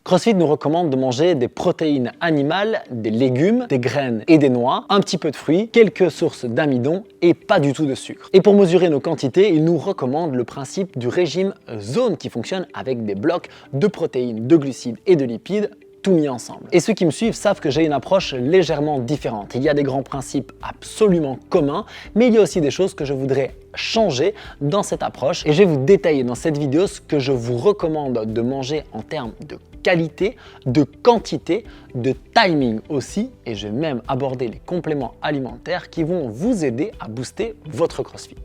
CrossFit nous recommande de manger des protéines animales, des légumes, des graines et des noix, un petit peu de fruits, quelques sources d'amidon et pas du tout de sucre. Et pour mesurer nos quantités, il nous recommande le principe du régime zone qui fonctionne avec des blocs de protéines, de glucides et de lipides tout mis ensemble. Et ceux qui me suivent savent que j'ai une approche légèrement différente. Il y a des grands principes absolument communs, mais il y a aussi des choses que je voudrais changer dans cette approche. Et je vais vous détailler dans cette vidéo ce que je vous recommande de manger en termes de qualité, de quantité, de timing aussi. Et je vais même aborder les compléments alimentaires qui vont vous aider à booster votre CrossFit.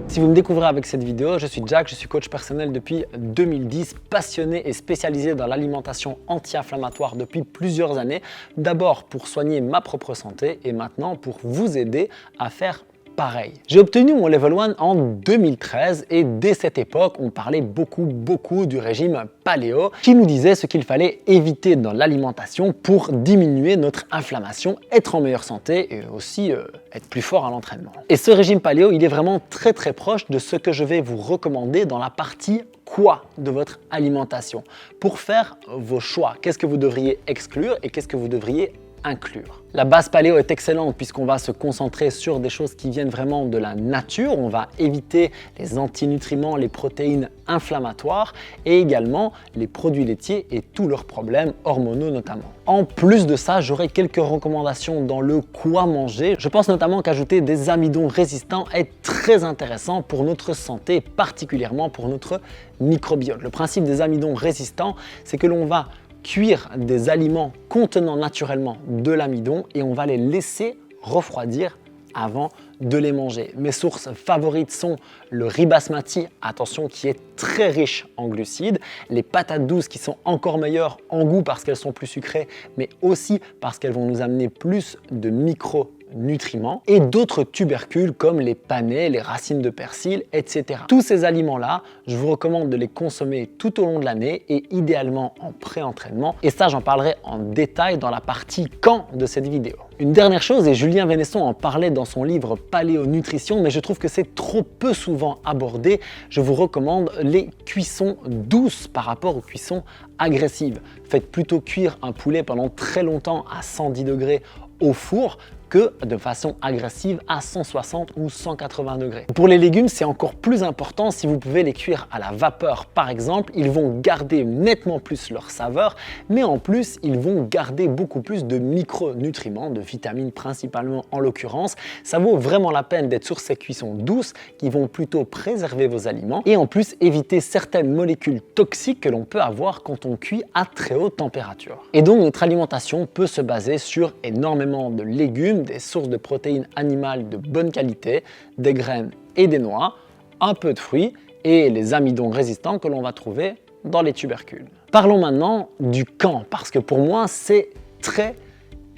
Si vous me découvrez avec cette vidéo, je suis Jack, je suis coach personnel depuis 2010, passionné et spécialisé dans l'alimentation anti-inflammatoire depuis plusieurs années. D'abord pour soigner ma propre santé et maintenant pour vous aider à faire pareil. J'ai obtenu mon Level 1 en 2013 et dès cette époque, on parlait beaucoup du régime paléo qui nous disait ce qu'il fallait éviter dans l'alimentation pour diminuer notre inflammation, être en meilleure santé et aussi être plus fort à l'entraînement. Et ce régime paléo, il est vraiment très proche de ce que je vais vous recommander dans la partie quoi de votre alimentation pour faire vos choix. Qu'est-ce que vous devriez exclure et qu'est-ce que vous devriez inclure. La base paléo est excellente puisqu'on va se concentrer sur des choses qui viennent vraiment de la nature. On va éviter les antinutriments, les protéines inflammatoires et également les produits laitiers et tous leurs problèmes hormonaux notamment. En plus de ça, j'aurai quelques recommandations dans le quoi manger. Je pense notamment qu'ajouter des amidons résistants est très intéressant pour notre santé, particulièrement pour notre microbiote. Le principe des amidons résistants, c'est que l'on va cuire des aliments contenant naturellement de l'amidon et on va les laisser refroidir avant de les manger. Mes sources favorites sont le riz basmati, attention, qui est très riche en glucides, les patates douces qui sont encore meilleures en goût parce qu'elles sont plus sucrées, mais aussi parce qu'elles vont nous amener plus de micronutriments et d'autres tubercules comme les panais, les racines de persil, etc. Tous ces aliments-là, je vous recommande de les consommer tout au long de l'année et idéalement en pré-entraînement. Et ça, j'en parlerai en détail dans la partie quand de cette vidéo. Une dernière chose, et Julien Vénesson en parlait dans son livre Paléo Nutrition, mais je trouve que c'est trop peu souvent abordé. Je vous recommande les cuissons douces par rapport aux cuissons agressives. Faites plutôt cuire un poulet pendant très longtemps à 110 degrés au four que de façon agressive à 160 ou 180 degrés. Pour les légumes, c'est encore plus important si vous pouvez les cuire à la vapeur par exemple. Ils vont garder nettement plus leur saveur, mais en plus, ils vont garder beaucoup plus de micronutriments, de vitamines principalement en l'occurrence. Ça vaut vraiment la peine d'être sur ces cuissons douces qui vont plutôt préserver vos aliments et en plus éviter certaines molécules toxiques que l'on peut avoir quand on cuit à très haute température. Et donc notre alimentation peut se baser sur énormément de légumes, des sources de protéines animales de bonne qualité, des graines et des noix, un peu de fruits et les amidons résistants que l'on va trouver dans les tubercules. Parlons maintenant du quand, parce que pour moi c'est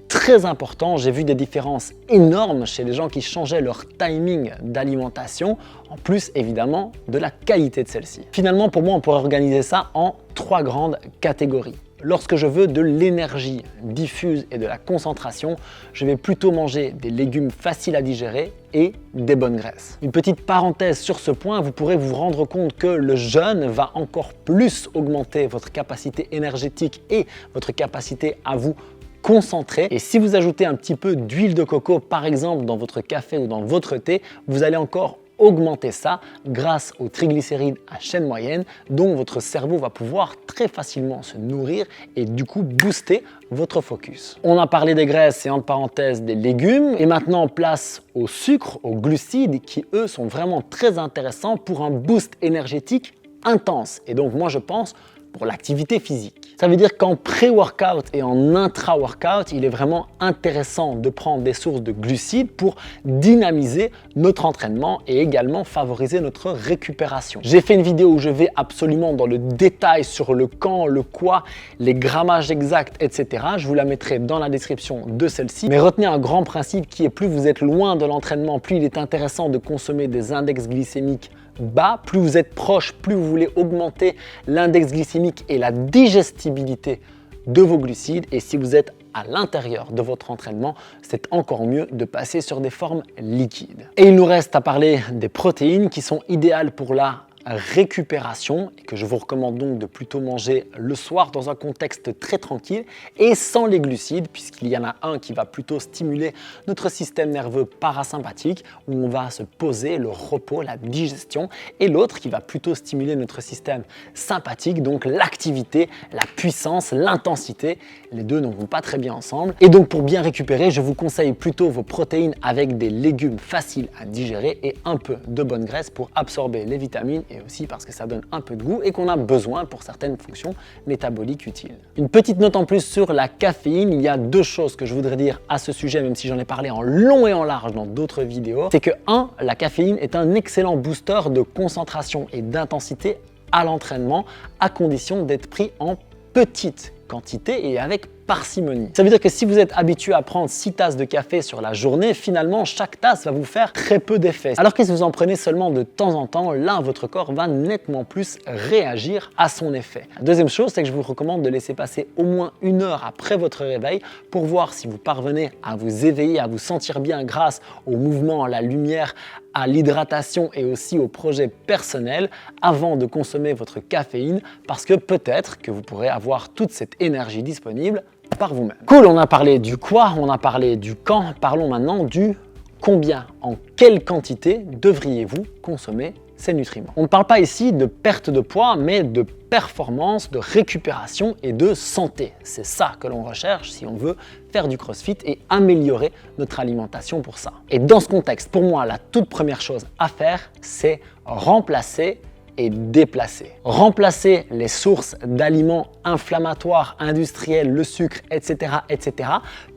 très important. J'ai vu des différences énormes chez les gens qui changeaient leur timing d'alimentation, en plus évidemment de la qualité de celle-ci. Finalement, pour moi, on pourrait organiser ça en 3 grandes catégories. Lorsque je veux de l'énergie diffuse et de la concentration, je vais plutôt manger des légumes faciles à digérer et des bonnes graisses. Une petite parenthèse sur ce point, vous pourrez vous rendre compte que le jeûne va encore plus augmenter votre capacité énergétique et votre capacité à vous concentrer. Et si vous ajoutez un petit peu d'huile de coco, par exemple, dans votre café ou dans votre thé, vous allez encore augmenter ça grâce aux triglycérides à chaîne moyenne dont votre cerveau va pouvoir très facilement se nourrir et du coup booster votre focus. On a parlé des graisses et entre parenthèses des légumes et maintenant place au sucre, aux glucides qui eux sont vraiment très intéressants pour un boost énergétique intense et donc moi je pense pour l'activité physique. Ça veut dire qu'en pré-workout et en intra-workout, il est vraiment intéressant de prendre des sources de glucides pour dynamiser notre entraînement et également favoriser notre récupération. J'ai fait une vidéo où je vais absolument dans le détail sur le quand, le quoi, les grammages exacts, etc. Je vous la mettrai dans la description de celle-ci. Mais retenez un grand principe qui est plus vous êtes loin de l'entraînement, plus il est intéressant de consommer des index glycémiques bas, plus vous êtes proche, plus vous voulez augmenter l'index glycémique et la digestibilité de vos glucides. Et si vous êtes à l'intérieur de votre entraînement, c'est encore mieux de passer sur des formes liquides. Et il nous reste à parler des protéines qui sont idéales pour la récupération et que je vous recommande donc de plutôt manger le soir dans un contexte très tranquille et sans les glucides, puisqu'il y en a un qui va plutôt stimuler notre système nerveux parasympathique où on va se poser, le repos, la digestion, et l'autre qui va plutôt stimuler notre système sympathique, donc l'activité, la puissance, l'intensité. Les deux ne vont pas très bien ensemble. Et donc pour bien récupérer, je vous conseille plutôt vos protéines avec des légumes faciles à digérer et un peu de bonne graisse pour absorber les vitamines et aussi parce que ça donne un peu de goût et qu'on a besoin pour certaines fonctions métaboliques utiles. Une petite note en plus sur la caféine, il y a deux choses que je voudrais dire à ce sujet, même si j'en ai parlé en long et en large dans d'autres vidéos. C'est que 1, la caféine est un excellent booster de concentration et d'intensité à l'entraînement à condition d'être pris en petite quantité et avec parcimonie. Ça veut dire que si vous êtes habitué à prendre 6 tasses de café sur la journée, finalement chaque tasse va vous faire très peu d'effet. Alors que si vous en prenez seulement de temps en temps, là votre corps va nettement plus réagir à son effet. La deuxième chose, c'est que je vous recommande de laisser passer au moins 1 heure après votre réveil pour voir si vous parvenez à vous éveiller, à vous sentir bien grâce au mouvement, à la lumière, à l'hydratation et aussi au projet personnel avant de consommer votre caféine, parce que peut-être que vous pourrez avoir toute cette énergie disponible par vous-même. Cool, on a parlé du quoi, on a parlé du quand, parlons maintenant du combien, en quelle quantité devriez-vous consommer ces nutriments. On ne parle pas ici de perte de poids, mais de performance, de récupération et de santé. C'est ça que l'on recherche si on veut faire du CrossFit et améliorer notre alimentation pour ça. Et dans ce contexte, pour moi, la toute première chose à faire, c'est remplacer et déplacer. Remplacer les sources d'aliments inflammatoires, industriels, le sucre, etc.,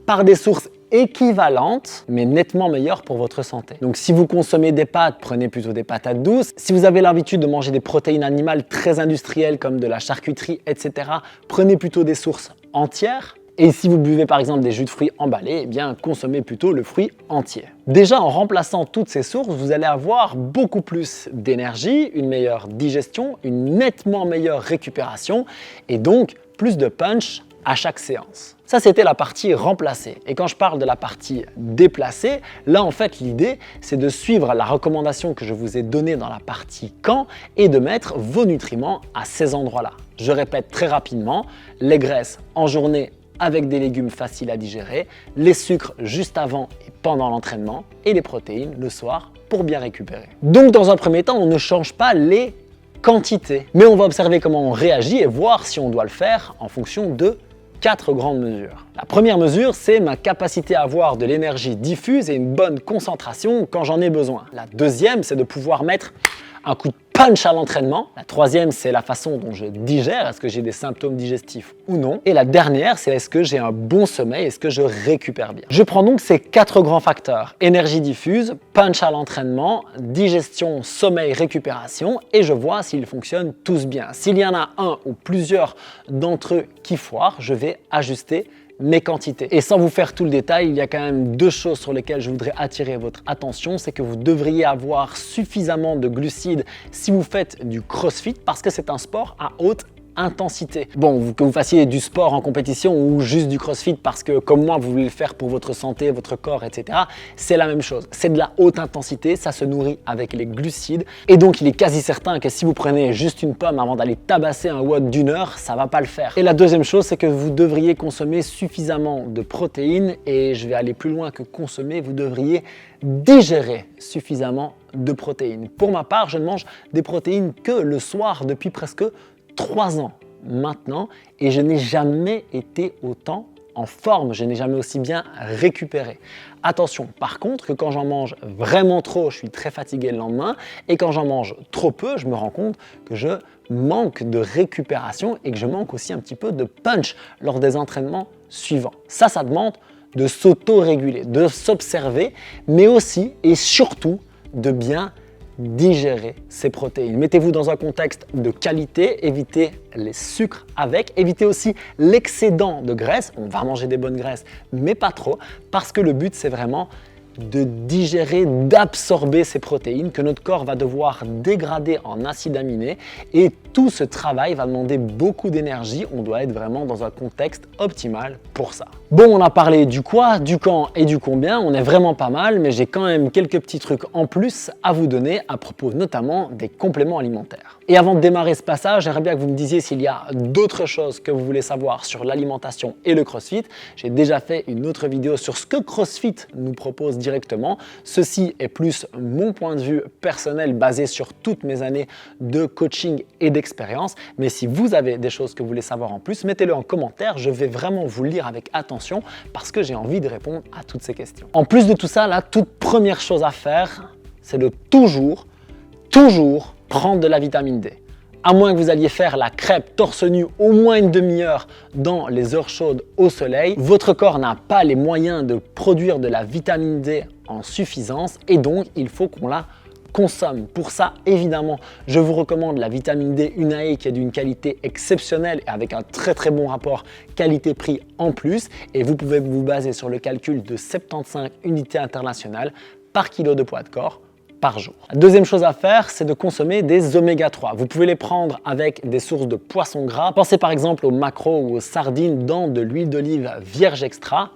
par des sources équivalentes, mais nettement meilleures pour votre santé. Donc si vous consommez des pâtes, prenez plutôt des patates douces. Si vous avez l'habitude de manger des protéines animales très industrielles comme de la charcuterie, etc., prenez plutôt des sources entières. Et si vous buvez par exemple des jus de fruits emballés, eh bien consommez plutôt le fruit entier. Déjà en remplaçant toutes ces sources, vous allez avoir beaucoup plus d'énergie, une meilleure digestion, une nettement meilleure récupération et donc plus de punch à chaque séance. Ça, c'était la partie remplacée. Et quand je parle de la partie déplacée, là, en fait, l'idée, c'est de suivre la recommandation que je vous ai donnée dans la partie quand et de mettre vos nutriments à ces endroits-là. Je répète très rapidement, les graisses en journée avec des légumes faciles à digérer, les sucres juste avant et pendant l'entraînement et les protéines le soir pour bien récupérer. Donc, dans un premier temps, on ne change pas les quantités, mais on va observer comment on réagit et voir si on doit le faire en fonction de 4 grandes mesures. La première mesure, c'est ma capacité à avoir de l'énergie diffuse et une bonne concentration quand j'en ai besoin. La deuxième, c'est de pouvoir mettre un coup de punch à l'entraînement. La troisième, c'est la façon dont je digère, est-ce que j'ai des symptômes digestifs ou non. Et la dernière, c'est est-ce que j'ai un bon sommeil, est-ce que je récupère bien. Je prends donc ces 4 grands facteurs, énergie diffuse, punch à l'entraînement, digestion, sommeil, récupération, et je vois s'ils fonctionnent tous bien. S'il y en a un ou plusieurs d'entre eux qui foirent, je vais ajuster mes quantités. Et sans vous faire tout le détail, il y a quand même 2 choses sur lesquelles je voudrais attirer votre attention. C'est que vous devriez avoir suffisamment de glucides si vous faites du CrossFit parce que c'est un sport à haute intensité. Bon, que vous fassiez du sport en compétition ou juste du CrossFit parce que comme moi vous voulez le faire pour votre santé, votre corps, etc. C'est la même chose. C'est de la haute intensité, ça se nourrit avec les glucides et donc il est quasi certain que si vous prenez juste une pomme avant d'aller tabasser un WOD d'1 heure, ça va pas le faire. Et la deuxième chose, c'est que vous devriez consommer suffisamment de protéines et je vais aller plus loin que consommer, vous devriez digérer suffisamment de protéines. Pour ma part, je ne mange des protéines que le soir depuis presque 3 ans maintenant et je n'ai jamais été autant en forme, je n'ai jamais aussi bien récupéré. Attention, par contre, que quand j'en mange vraiment trop, je suis très fatigué le lendemain et quand j'en mange trop peu, je me rends compte que je manque de récupération et que je manque aussi un petit peu de punch lors des entraînements suivants. Ça demande de s'auto-réguler, de s'observer, mais aussi et surtout de bien digérer ces protéines. Mettez-vous dans un contexte de qualité, évitez les sucres avec, évitez aussi l'excédent de graisse. On va manger des bonnes graisses, mais pas trop, parce que le but c'est vraiment de digérer, d'absorber ces protéines que notre corps va devoir dégrader en acides aminés et tout ce travail va demander beaucoup d'énergie. On doit être vraiment dans un contexte optimal pour ça. Bon, on a parlé du quoi, du quand et du combien, on est vraiment pas mal, mais j'ai quand même quelques petits trucs en plus à vous donner à propos notamment des compléments alimentaires. Et avant de démarrer ce passage, j'aimerais bien que vous me disiez s'il y a d'autres choses que vous voulez savoir sur l'alimentation et le CrossFit. J'ai déjà fait une autre vidéo sur ce que CrossFit nous propose directement. Ceci est plus mon point de vue personnel basé sur toutes mes années de coaching et d'expérience. Mais si vous avez des choses que vous voulez savoir en plus, mettez-le en commentaire. Je vais vraiment vous lire avec attention parce que j'ai envie de répondre à toutes ces questions. En plus de tout ça, la toute première chose à faire, c'est de toujours prendre de la vitamine D. À moins que vous alliez faire la crêpe torse nu au moins une demi-heure dans les heures chaudes au soleil, votre corps n'a pas les moyens de produire de la vitamine D en suffisance et donc il faut qu'on la consomme. Pour ça, évidemment, je vous recommande la vitamine D Unae qui est d'une qualité exceptionnelle et avec un très bon rapport qualité-prix en plus. Et vous pouvez vous baser sur le calcul de 75 unités internationales par kilo de poids de corps par jour. La deuxième chose à faire, c'est de consommer des oméga 3. Vous pouvez les prendre avec des sources de poissons gras. Pensez par exemple aux maquereaux ou aux sardines dans de l'huile d'olive vierge extra.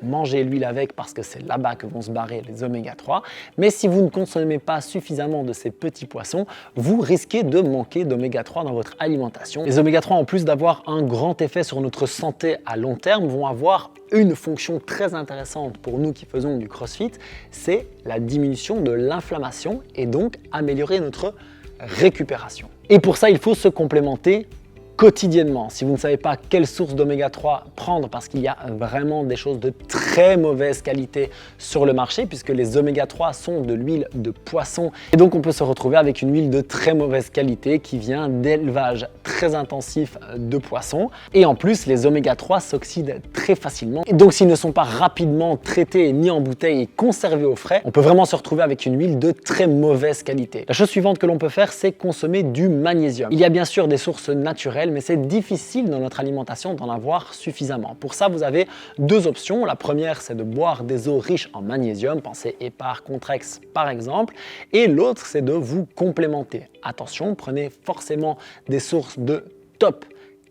Mangez l'huile avec parce que c'est là-bas que vont se barrer les oméga 3. Mais si vous ne consommez pas suffisamment de ces petits poissons, vous risquez de manquer d'oméga 3 dans votre alimentation. Les oméga 3, en plus d'avoir un grand effet sur notre santé à long terme, vont avoir une fonction très intéressante pour nous qui faisons du CrossFit, c'est la diminution de l'inflammation et donc améliorer notre récupération. Et pour ça, il faut se complémenter quotidiennement. Si vous ne savez pas quelle source d'oméga 3 prendre parce qu'il y a vraiment des choses de très mauvaise qualité sur le marché puisque les oméga 3 sont de l'huile de poisson et donc on peut se retrouver avec une huile de très mauvaise qualité qui vient d'élevage très intensif de poissons et en plus les oméga 3 s'oxydent très facilement et donc s'ils ne sont pas rapidement traités, mis en bouteille et conservés au frais, on peut vraiment se retrouver avec une huile de très mauvaise qualité. La chose suivante que l'on peut faire, c'est consommer du magnésium. Il y a bien sûr des sources naturelles mais c'est difficile dans notre alimentation d'en avoir suffisamment. Pour ça, vous avez deux options. La première, c'est de boire des eaux riches en magnésium, pensez Hépar, Contrex par exemple, et l'autre, c'est de vous complémenter. Attention, prenez forcément des sources de top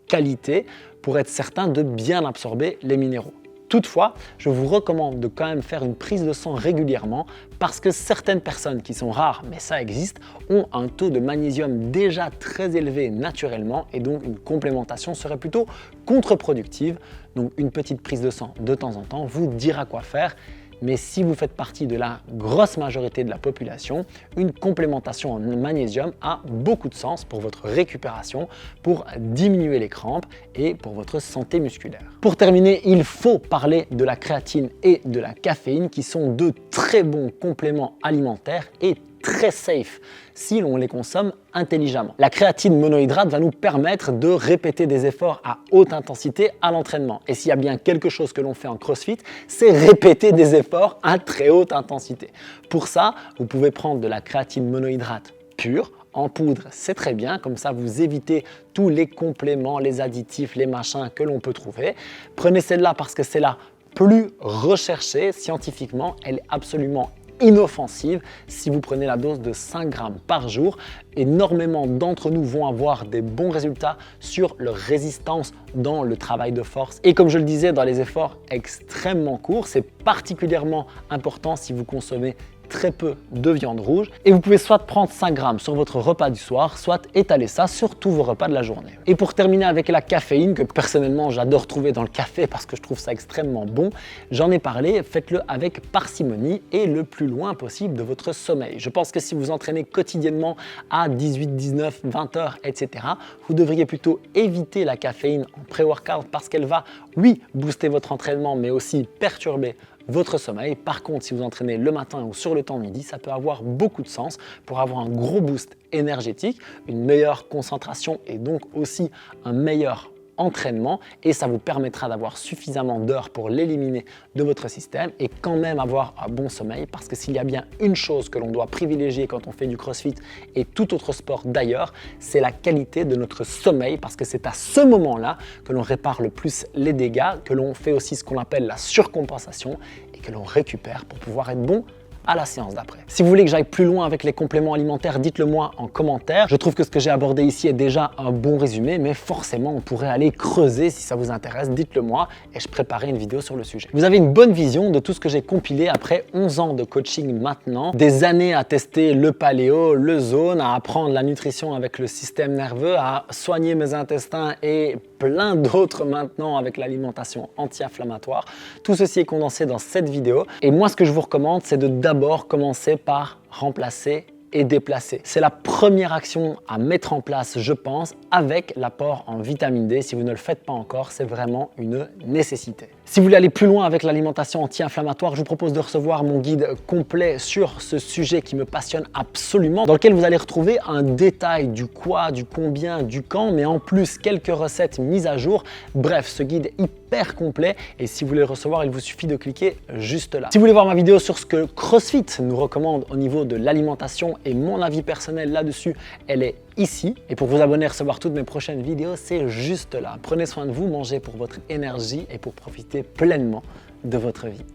qualité pour être certain de bien absorber les minéraux. Toutefois, je vous recommande de quand même faire une prise de sang régulièrement parce que certaines personnes qui sont rares, mais ça existe, ont un taux de magnésium déjà très élevé naturellement et donc une complémentation serait plutôt contre-productive. Donc une petite prise de sang de temps en temps vous dira quoi faire. Mais si vous faites partie de la grosse majorité de la population, une complémentation en magnésium a beaucoup de sens pour votre récupération, pour diminuer les crampes et pour votre santé musculaire. Pour terminer, il faut parler de la créatine et de la caféine qui sont deux très bons compléments alimentaires et très safe si l'on les consomme intelligemment. La créatine monohydrate va nous permettre de répéter des efforts à haute intensité à l'entraînement. Et s'il y a bien quelque chose que l'on fait en CrossFit, c'est répéter des efforts à très haute intensité. Pour ça, vous pouvez prendre de la créatine monohydrate pure, en poudre, c'est très bien, comme ça vous évitez tous les compléments, les additifs, les machins que l'on peut trouver. Prenez celle-là parce que c'est la plus recherchée scientifiquement, elle est absolument inoffensive si vous prenez la dose de 5 grammes par jour. Énormément d'entre nous vont avoir des bons résultats sur leur résistance dans le travail de force. Et comme je le disais, dans les efforts extrêmement courts, c'est particulièrement important si vous consommez très peu de viande rouge et vous pouvez soit prendre 5 grammes sur votre repas du soir, soit étaler ça sur tous vos repas de la journée. Et pour terminer avec la caféine, que personnellement j'adore trouver dans le café parce que je trouve ça extrêmement bon, j'en ai parlé, faites-le avec parcimonie et le plus loin possible de votre sommeil. Je pense que si vous entraînez quotidiennement à 18, 19, 20 heures, etc., vous devriez plutôt éviter la caféine en pré-workout parce qu'elle va, oui, booster votre entraînement, mais aussi perturber votre sommeil. Par contre, si vous entraînez le matin ou sur le temps de midi, ça peut avoir beaucoup de sens pour avoir un gros boost énergétique, une meilleure concentration et donc aussi un meilleur entraînement et ça vous permettra d'avoir suffisamment d'heures pour l'éliminer de votre système et quand même avoir un bon sommeil parce que s'il y a bien une chose que l'on doit privilégier quand on fait du CrossFit et tout autre sport d'ailleurs, c'est la qualité de notre sommeil parce que c'est à ce moment-là que l'on répare le plus les dégâts, que l'on fait aussi ce qu'on appelle la surcompensation et que l'on récupère pour pouvoir être bon à la séance d'après. Si vous voulez que j'aille plus loin avec les compléments alimentaires, dites-le moi en commentaire. Je trouve que ce que j'ai abordé ici est déjà un bon résumé, mais forcément on pourrait aller creuser si ça vous intéresse, dites-le moi et je préparerai une vidéo sur le sujet. Vous avez une bonne vision de tout ce que j'ai compilé après 11 ans de coaching maintenant, des années à tester le paléo, le zone, à apprendre la nutrition avec le système nerveux, à soigner mes intestins et plein d'autres maintenant avec l'alimentation anti-inflammatoire. Tout ceci est condensé dans cette vidéo et moi ce que je vous recommande c'est de d'abord commencer par remplacer et déplacer. C'est la première action à mettre en place, je pense, avec l'apport en vitamine D. Si vous ne le faites pas encore, c'est vraiment une nécessité. Si vous voulez aller plus loin avec l'alimentation anti-inflammatoire, je vous propose de recevoir mon guide complet sur ce sujet qui me passionne absolument, dans lequel vous allez retrouver un détail du quoi, du combien, du quand, mais en plus quelques recettes mises à jour. Bref, ce guide hyper complet et si vous voulez le recevoir, il vous suffit de cliquer juste là. Si vous voulez voir ma vidéo sur ce que CrossFit nous recommande au niveau de l'alimentation et mon avis personnel là-dessus, elle est ici. Et pour vous abonner et recevoir toutes mes prochaines vidéos, c'est juste là. Prenez soin de vous, mangez pour votre énergie et pour profiter pleinement de votre vie.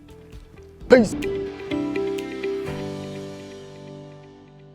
Peace!